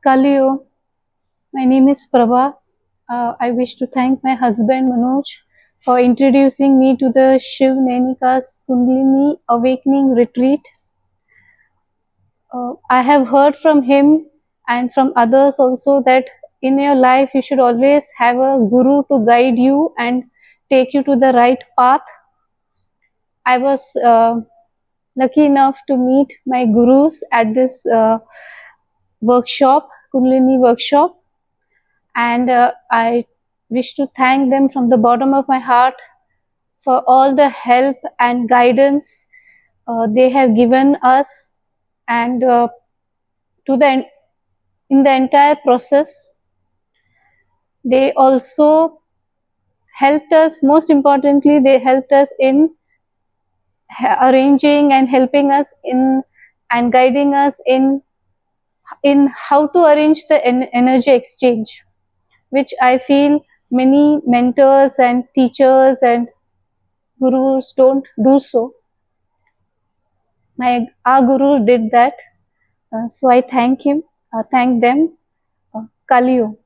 Kalio, my name is Prabha. I wish to thank my husband Manoj for introducing me to the Shiv Nainika's Kundalini Awakening Retreat. I have heard from him and from others also that in your life you should always have a guru to guide you and take you to the right path. I was lucky enough to meet my gurus at this workshop, Kundalini workshop, and I wish to thank them from the bottom of my heart for all the help and guidance they have given us, and to the in the entire process they also helped us. Most importantly, they helped us in arranging and helping us in and guiding us in how to arrange the energy exchange, which I feel many mentors and teachers and gurus don't do so. Our guru did that, so I thank him, thank them. Kaliyu.